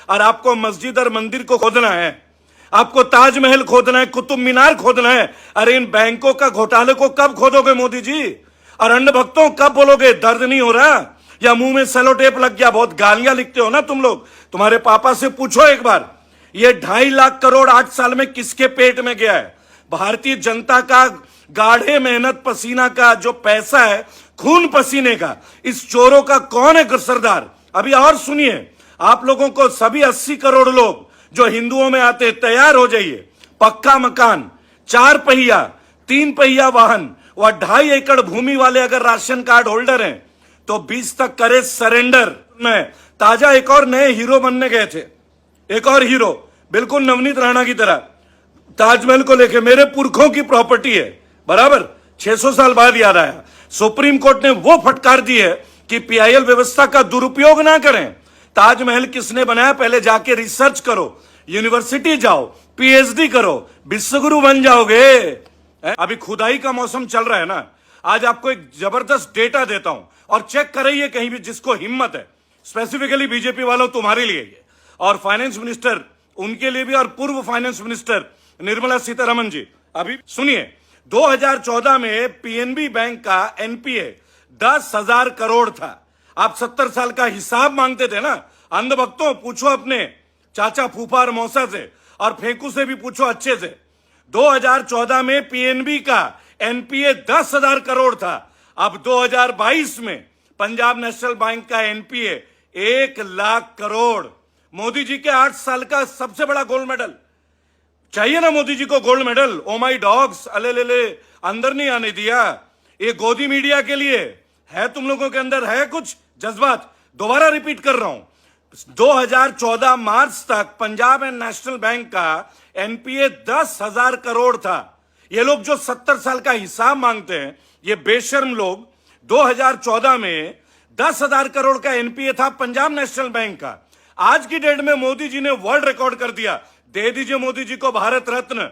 और आपको मस्जिद और मंदिर को खोदना है, आपको ताजमहल खोदना है, कुतुब मीनार खोदना है। अरे इन बैंकों का घोटाले को कब खोदोगे मोदी जी? और अन्य भक्तों कब बोलोगे दर्द नहीं हो रहा, या मुंह में सेलो टेप लग गया? बहुत गालियां लिखते हो ना तुम लोग। तुम्हारे पापा से पूछो एक बार, ये 2.5 लाख करोड़ 8 साल में किसके पेट में गया है? भारतीय जनता का गाढ़े मेहनत पसीना का जो पैसा है, खून पसीने का, इस चोरों का कौन है सरदार? अभी और सुनिए, आप लोगों को सभी 80 करोड़ लोग जो हिंदुओं में आते, तैयार हो जाइए। पक्का मकान, 4 पहिया 3 पहिया वाहन व 2.5 एकड़ भूमि वाले अगर राशन कार्ड होल्डर हैं तो 20 तक करे सरेंडर। में ताजा एक और नए हीरो बनने गए थे, एक और हीरो बिल्कुल नवनीत राणा की तरह। ताजमहल को लेके मेरे पुरखों की प्रॉपर्टी है, बराबर 600 साल बाद याद आया। सुप्रीम कोर्ट ने वो फटकार दी है कि पीआईएल व्यवस्था का दुरुपयोग ना करें। ताजमहल किसने बनाया पहले जाके रिसर्च करो, यूनिवर्सिटी जाओ, पीएचडी करो, विश्वगुरु बन जाओगे। अभी खुदाई का मौसम चल रहा है ना, आज आपको एक जबरदस्त डेटा देता हूं और चेक कराइए कहीं भी जिसको हिम्मत है। स्पेसिफिकली बीजेपी वालों तुम्हारे लिए ये, और फाइनेंस मिनिस्टर उनके लिए भी, और पूर्व फाइनेंस मिनिस्टर निर्मला सीतारमण जी। अभी सुनिए, 2014 में पीएनबी बैंक का एनपीए 10,000 करोड़ था। आप 70 साल का हिसाब मांगते थे ना। अंधभक्तों पूछो अपने चाचा फूफा और मौसा से, और फेंकू से भी पूछो अच्छे से। 2014 में पीएनबी का एनपीए 10,000 करोड़ था। अब 2022 में पंजाब नेशनल बैंक का एनपीए 1 लाख करोड़। मोदी जी के 8 साल का सबसे बड़ा गोल्ड मेडल चाहिए ना मोदी जी को, गोल्ड मेडल। ओ माई डॉग्स, अले ले ले, अंदर नहीं आने दिया। ये गोदी मीडिया के लिए है, तुम लोगों के अंदर है कुछ जज्बात। दोबारा रिपीट कर रहा हूं, 2014 मार्च तक पंजाब एंड नेशनल बैंक का एनपीए 10,000 करोड़ था। ये लोग जो 70 साल का हिसाब मांगते हैं, ये बेशर्म लोग, 2014 में 10,000 करोड़ का एनपीए था पंजाब नेशनल बैंक का। आज की डेट में मोदी जी ने वर्ल्ड रिकॉर्ड कर दिया। दे दीजिए मोदी जी को भारत रत्न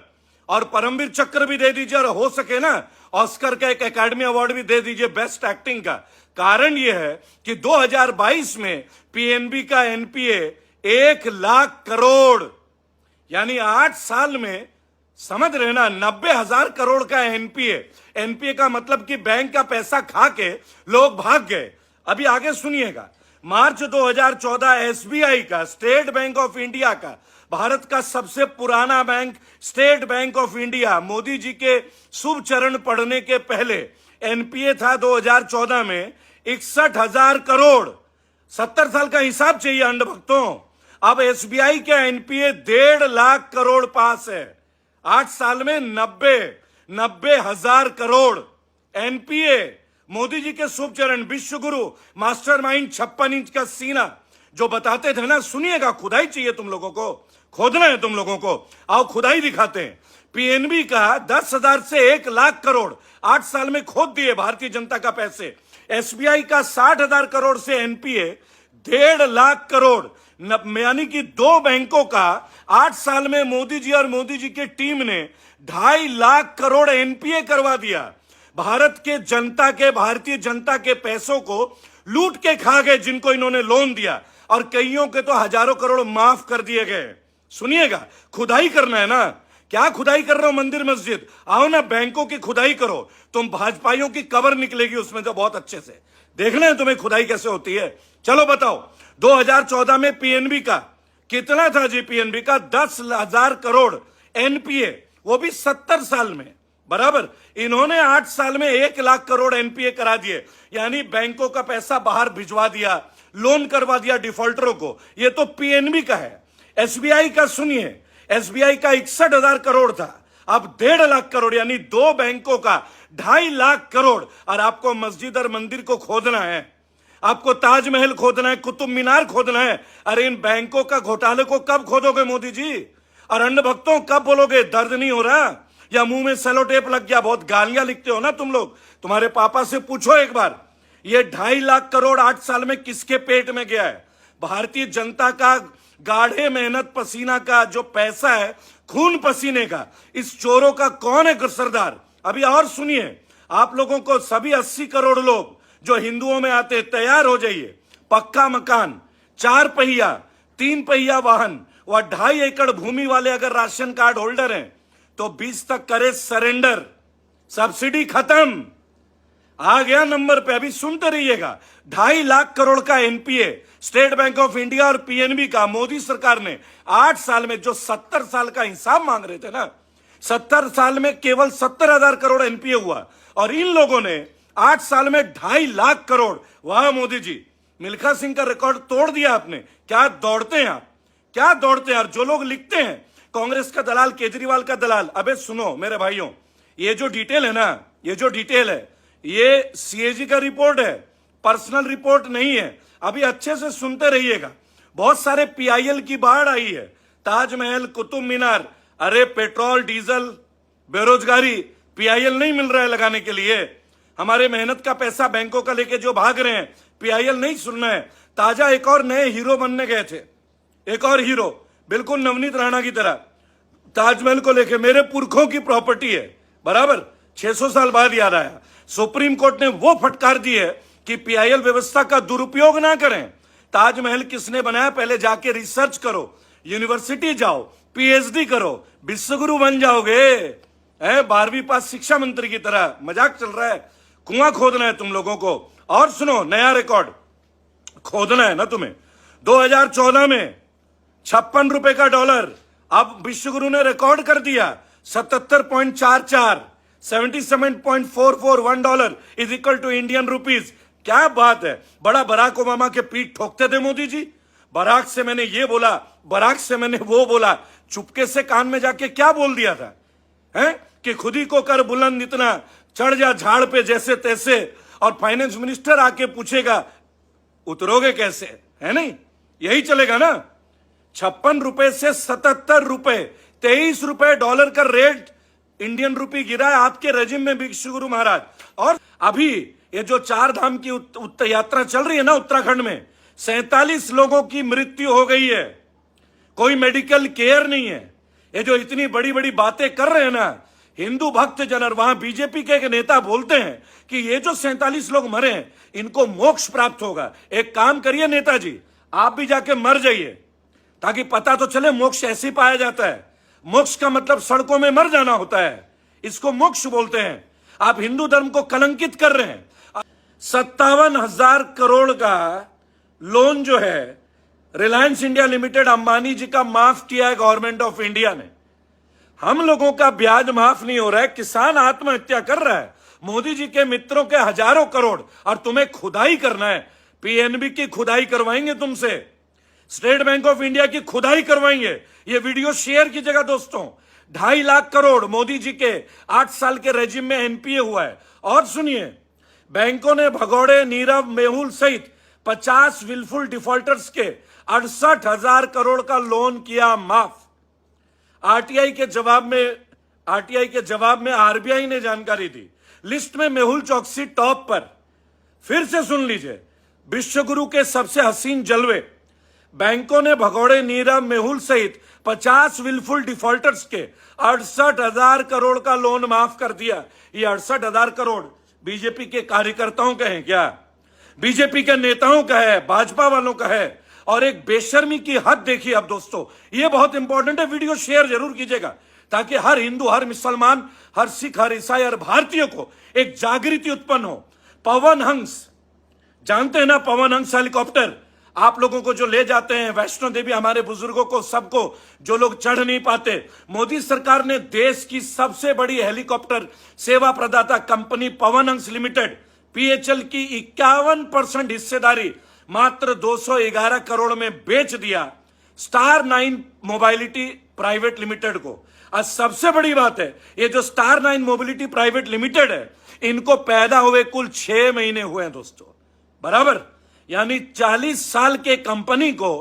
और परमवीर चक्र भी दे दीजिए, और हो सके ना ऑस्कर का एक एकेडमी अवार्ड भी दे दीजिए बेस्ट एक्टिंग का। कारण यह है कि 2022 में पीएनबी का एनपीए 1 लाख करोड़, यानी 8 साल में, समझ रहे ना, 90,000 करोड़ का एनपीए। एनपीए का मतलब कि बैंक का पैसा खा के लोग भाग गए। अभी आगे सुनिएगा, मार्च 2014 एसबीआई का, स्टेट बैंक ऑफ इंडिया का, भारत का सबसे पुराना bank state bank of India, Modi ji के शुभ चरण पढ़ने के पहले एनपीए था 2014 में 61,000 करोड़। 70 साल का हिसाब चाहिए अंधभक्तों। अब एसबीआई का एनपीए 1.5 लाख करोड़ पास है। 8 साल में 90,000 करोड़ एनपीए। मोदी जी के शुभ चरण, विश्वगुरु, मास्टरमाइंड, 56 इंच का सीना जो बताते थे ना। सुनिएगा, खुदाई चाहिए तुम लोगों को, खोदना है तुम लोगों को, आओ खुदाई दिखाते हैं। पीएनबी का 10,000 से 1 लाख करोड़ 8 साल में खोद दिए भारतीय जनता का पैसे। एसबीआई का 60,000 करोड़ से एनपीए 1.5 लाख करोड़, यानी कि 2 बैंकों का 8 साल में मोदी जी और मोदी जी की टीम ने 2.5 लाख करोड़ एनपीए करवा दिया। भारत के जनता के, भारतीय जनता के पैसों को लूट के खा गए जिनको इन्होंने लोन दिया, और कईयों के तो हजारों करोड़ माफ कर दिए गए। सुनिएगा, खुदाई करना है ना। क्या खुदाई कर रहे हो? मंदिर मस्जिद आओ ना, बैंकों की खुदाई करो। तुम भाजपाइयों की कबर निकलेगी उसमें तो बहुत अच्छे से। देखना है तुम्हें खुदाई कैसे होती है। चलो बताओ, 2014 में पीएनबी का कितना था जी? पीएनबी का 10,000 करोड़ एनपीए, वो भी 70 साल में, बराबर। इन्होंने 8 साल में 1 लाख करोड़ एनपीए करा दिए, यानी बैंकों का पैसा बाहर भिजवा दिया, लोन करवा दिया डिफॉल्टरों को। ये तो पीएनबी का है। एसबीआई का सुनिए, एसबीआई का 61,000 करोड़ था, अब 1.5 लाख करोड़, यानी 2 बैंकों का 2.5 लाख करोड़। और आपको मस्जिद और मंदिर को खोदना है, आपको ताजमहल खोदना है, कुतुब मीनार खोदना है। अरे इन बैंकों का घोटाले को कब खोदोगे मोदी जी? और अन्य भक्तों कब बोलोगे दर्द नहीं हो रहा, या मुंह में सेलो टेप लग गया? बहुत गालियां लिखते हो ना तुम लोग। तुम्हारे पापा से पूछो एक बार, ये 2.5 लाख करोड़ 8 साल में किसके पेट में गया है? भारतीय जनता का गाढ़े मेहनत पसीना का जो पैसा है, खून पसीने का, इस चोरों का कौन है सरदार? अभी और सुनिए, आप लोगों को सभी 80 करोड़ लोग जो हिंदुओं में आते, तैयार हो जाइए। पक्का मकान, 4 पहिया 3 पहिया वाहन व 2.5 एकड़ भूमि वाले अगर राशन कार्ड होल्डर हैं तो 20 तक करे सरेंडर, सब्सिडी खत्म। आ गया नंबर पे, अभी सुनते रहिएगा। 2.5 लाख करोड़ का NPA state bank of India और पीएनबी का मोदी सरकार ने 8 साल में, जो 70 साल का हिसाब मांग रहे थे ना, 70 साल में केवल 70,000 करोड़ एनपीए हुआ, और इन लोगों ने 8 साल में 2.5 लाख करोड़। वाह मोदी जी, मिल्खा सिंह का रिकॉर्ड तोड़ दिया आपने। क्या दौड़ते हैं आप, क्या दौड़ते हैं यार। जो लोग लिखते हैं कांग्रेस का दलाल, केजरीवाल का दलाल, अबे सुनो मेरे भाइयों, ये जो डिटेल है ना, ये जो डिटेल है, ये सीएजी का रिपोर्ट है, पर्सनल रिपोर्ट नहीं है। अभी अच्छे से सुनते रहिएगा। बहुत सारे पीआईएल की बाढ़ आई है, ताजमहल, कुतुब मीनार। अरे पेट्रोल, डीजल, बेरोजगारी, पीआईएल नहीं मिल रहा है लगाने के लिए। हमारे मेहनत का पैसा बैंकों का लेके जो भाग रहे हैं, पीआईएल नहीं सुनना है। ताजा एक और नए हीरो बनने गए थे, एक और हीरो, बिल्कुल नवनीत राणा की तरह। ताजमहल को लेके मेरे पुरखों की प्रॉपर्टी है, बराबर 600 साल बाद याद आया। सुप्रीम कोर्ट ने वो फटकार दी है कि पीआईएल व्यवस्था का दुरुपयोग ना करें। ताजमहल किसने बनाया, पहले जाके रिसर्च करो, यूनिवर्सिटी जाओ, पीएचडी करो, विश्वगुरु बन जाओगे। 12वीं पास शिक्षा मंत्री की तरह मजाक चल रहा है। कुआं खोदना है तुम लोगों को। और सुनो, नया रिकॉर्ड खोदना है ना तुम्हें। 2014 में 56 रुपए का डॉलर, अब विश्वगुरु ने रिकॉर्ड कर दिया 77.44, 77.44 $1 is equal to Indian rupees. क्या बात है। बड़ा बराक ओबामा के पीठ ठोकते थे मोदी जी। बराक से मैंने ये बोला, बराक से मैंने वो बोला, चुपके से कान में जाके क्या बोल दिया था, हैं कि खुद ही को कर बुलंद इतना, चढ़ जा झाड़ पे जैसे तैसे, और फाइनेंस मिनिस्टर आके पूछेगा उतरोगे कैसे, है नहीं, यही चलेगा ना। 56 रुपए से 77 रुपए, 23 रुपए डॉलर का रेट इंडियन रुपी गिरा है आपके रेजिम में विश्वगुरु महाराज। और अभी ये जो 4 धाम की यात्रा चल रही है ना उत्तराखंड में, 47 लोगों की मृत्यु हो गई है, कोई मेडिकल केयर नहीं है। ये जो इतनी बड़ी बड़ी बातें कर रहे हैं ना हिंदू भक्त जन, और वहां बीजेपी के एक नेता बोलते हैं कि ये जो 47 लोग मरे हैं इनको मोक्ष प्राप्त होगा। एक काम करिए नेताजी, आप भी जाके मर जाइए, ताकि पता तो चले मोक्ष ऐसे ही पाया जाता है। मोक्ष का मतलब सड़कों में मर जाना होता है, इसको मोक्ष बोलते हैं। आप हिंदू धर्म को कलंकित कर रहे हैं। 57,000 करोड़ का लोन जो है रिलायंस इंडिया लिमिटेड अंबानी जी का माफ किया है गवर्नमेंट ऑफ इंडिया ने। हम लोगों का ब्याज माफ नहीं हो रहा है, किसान आत्महत्या कर रहा है। मोदी जी के मित्रों के हजारों करोड़, और तुम्हें खुदाई करना है। पीएनबी की खुदाई करवाएंगे तुमसे, स्टेट बैंक ऑफ इंडिया की खुदाई करवाएंगे। ये वीडियो शेयर कीजिएगा दोस्तों। 2.5 लाख करोड़ मोदी जी के 8 साल के रेजिम में एनपीए हुआ है। और सुनिए, बैंकों ने भगौड़े, नीरव, मेहुल सहित 50 विलफुल डिफॉल्टर्स के 68,000 करोड़ का लोन किया माफ। आरटीआई के जवाब में आरबीआई ने जानकारी दी। लिस्ट में मेहुल चौकसी टॉप पर। फिर से सुन लीजिए, विश्वगुरु के सबसे हसीन जलवे। बैंकों ने भगौड़े, नीरव, मेहुल सहित 50 विलफुल डिफॉल्टर्स के 68,000 करोड़ का लोन माफ कर दिया। ये 68,000 करोड़ बीजेपी के कार्यकर्ताओं का है क्या, बीजेपी के नेताओं का है, भाजपा वालों का है। और एक बेशर्मी की हद देखिए। अब दोस्तों ये बहुत इंपॉर्टेंट है, वीडियो शेयर जरूर कीजिएगा, ताकि हर हिंदू, हर मुसलमान, हर सिख, हर ईसाई, हर भारतीय को एक जागृति उत्पन्न हो। पवन हंस, जानते हैं ना पवन हंस हेलीकॉप्टर, आप लोगों को जो ले जाते हैं वैष्णो देवी, हमारे बुजुर्गों को, सबको, जो लोग चढ़ नहीं पाते। मोदी सरकार ने देश की सबसे बड़ी हेलीकॉप्टर सेवा प्रदाता company Pawan Hans limited PHL की 51% हिस्सेदारी मात्र 211 करोड़ में बेच दिया स्टार 9 मोबाइलिटी प्राइवेट लिमिटेड को। आज सबसे बड़ी बात है, ये जो स्टार 9 मोबिलिटी प्राइवेट लिमिटेड है, इनको पैदा हुए कुल 6 महीने हुए हैं दोस्तों, बराबर। यानी 40 साल के कंपनी को,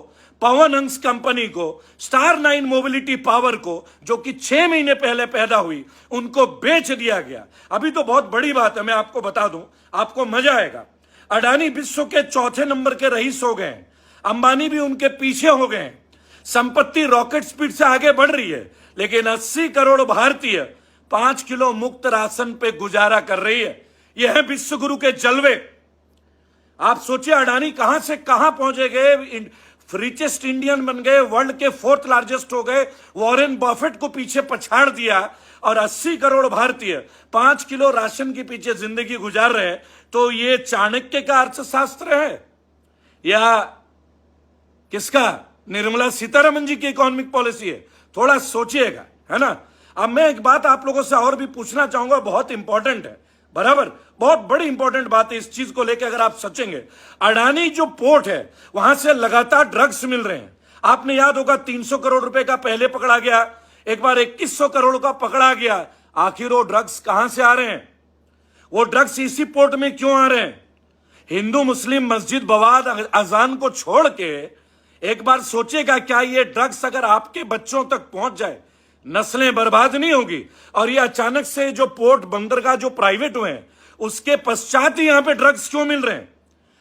पवन हंस कंपनी को, स्टार 9 मोबिलिटी पावर को, जो कि 6 महीने पहले पैदा हुई, उनको बेच दिया गया। अभी तो बहुत बड़ी बात है, मैं आपको बता दूं, आपको मजा आएगा। अडानी विश्व के 4थे नंबर के रईस हो गए, अंबानी भी उनके पीछे हो गए। संपत्ति रॉकेट स्पीड से आगे बढ़ रही है, लेकिन 80 करोड़ भारतीय 5 किलो मुक्त राशन पे गुजारा कर रही है। यह है विश्वगुरु के जलवे। आप सोचिए अडानी कहां से कहां पहुंचे गए, रिचेस्ट इंडियन बन गए, वर्ल्ड के 4th लार्जेस्ट हो गए, वॉरेन बफेट को पीछे पछाड़ दिया और 80 करोड़ भारतीय 5 किलो राशन के पीछे जिंदगी गुजार रहे हैं। तो ये चाणक्य का अर्थशास्त्र है या किसका? निर्मला सीतारमन जी की इकोनॉमिक पॉलिसी है? थोड़ा सोचिएगा, है ना। अब मैं एक बात आप लोगों से और भी पूछना चाहूंगा, बहुत इंपॉर्टेंट है, बराबर, बहुत बड़ी इंपॉर्टेंट बात है। इस चीज को लेकर अगर आप सोचेंगे, अडानी जो पोर्ट है वहां से लगातार ड्रग्स मिल रहे हैं। आपने याद होगा 300 करोड़ रुपए का पहले पकड़ा गया, एक बार 2100 करोड़ का पकड़ा गया। आखिर वो ड्रग्स कहां से आ रहे हैं? वो ड्रग्स इसी पोर्ट में क्यों आ रहे हैं? हिंदू मुस्लिम मस्जिद बवाद अजान को छोड़ के एक बार सोचिएगा, क्या ये ड्रग्स अगर आपके बच्चों तक पहुंच जाए, नस्लें बर्बाद नहीं होगी? और ये अचानक से जो पोर्ट बंदरगाह जो प्राइवेट हुए हैं उसके पश्चात ही यहां पे ड्रग्स क्यों मिल रहे हैं?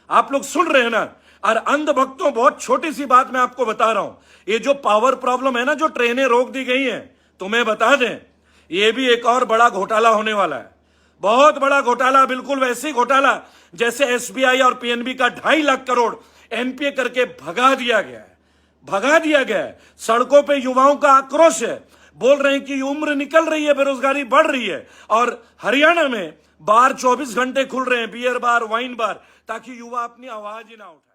आप लोग सुन रहे हैं ना। और अंधभक्तों, बहुत छोटी सी बात मैं आपको बता रहा हूं, ये जो पावर प्रॉब्लम है ना, जो ट्रेनें रोक दी गई हैं, तुम्हें बता दें ये भी एक और बड़ा घोटाला होने वाला है, बहुत बड़ा घोटाला। बिल्कुल वैसे ही घोटाला जैसे एसबीआई और पीएनबी का 2.5 लाख करोड़ एनपीए करके भगा दिया गया है। सड़कों पे युवाओं का आक्रोश है, बोल रहे हैं कि उम्र निकल रही है, बेरोजगारी बढ़ रही है। और हरियाणा में बार 24 घंटे खुल रहे हैं, बियर बार, वाइन बार, ताकि युवा अपनी आवाज ही ना उठाए।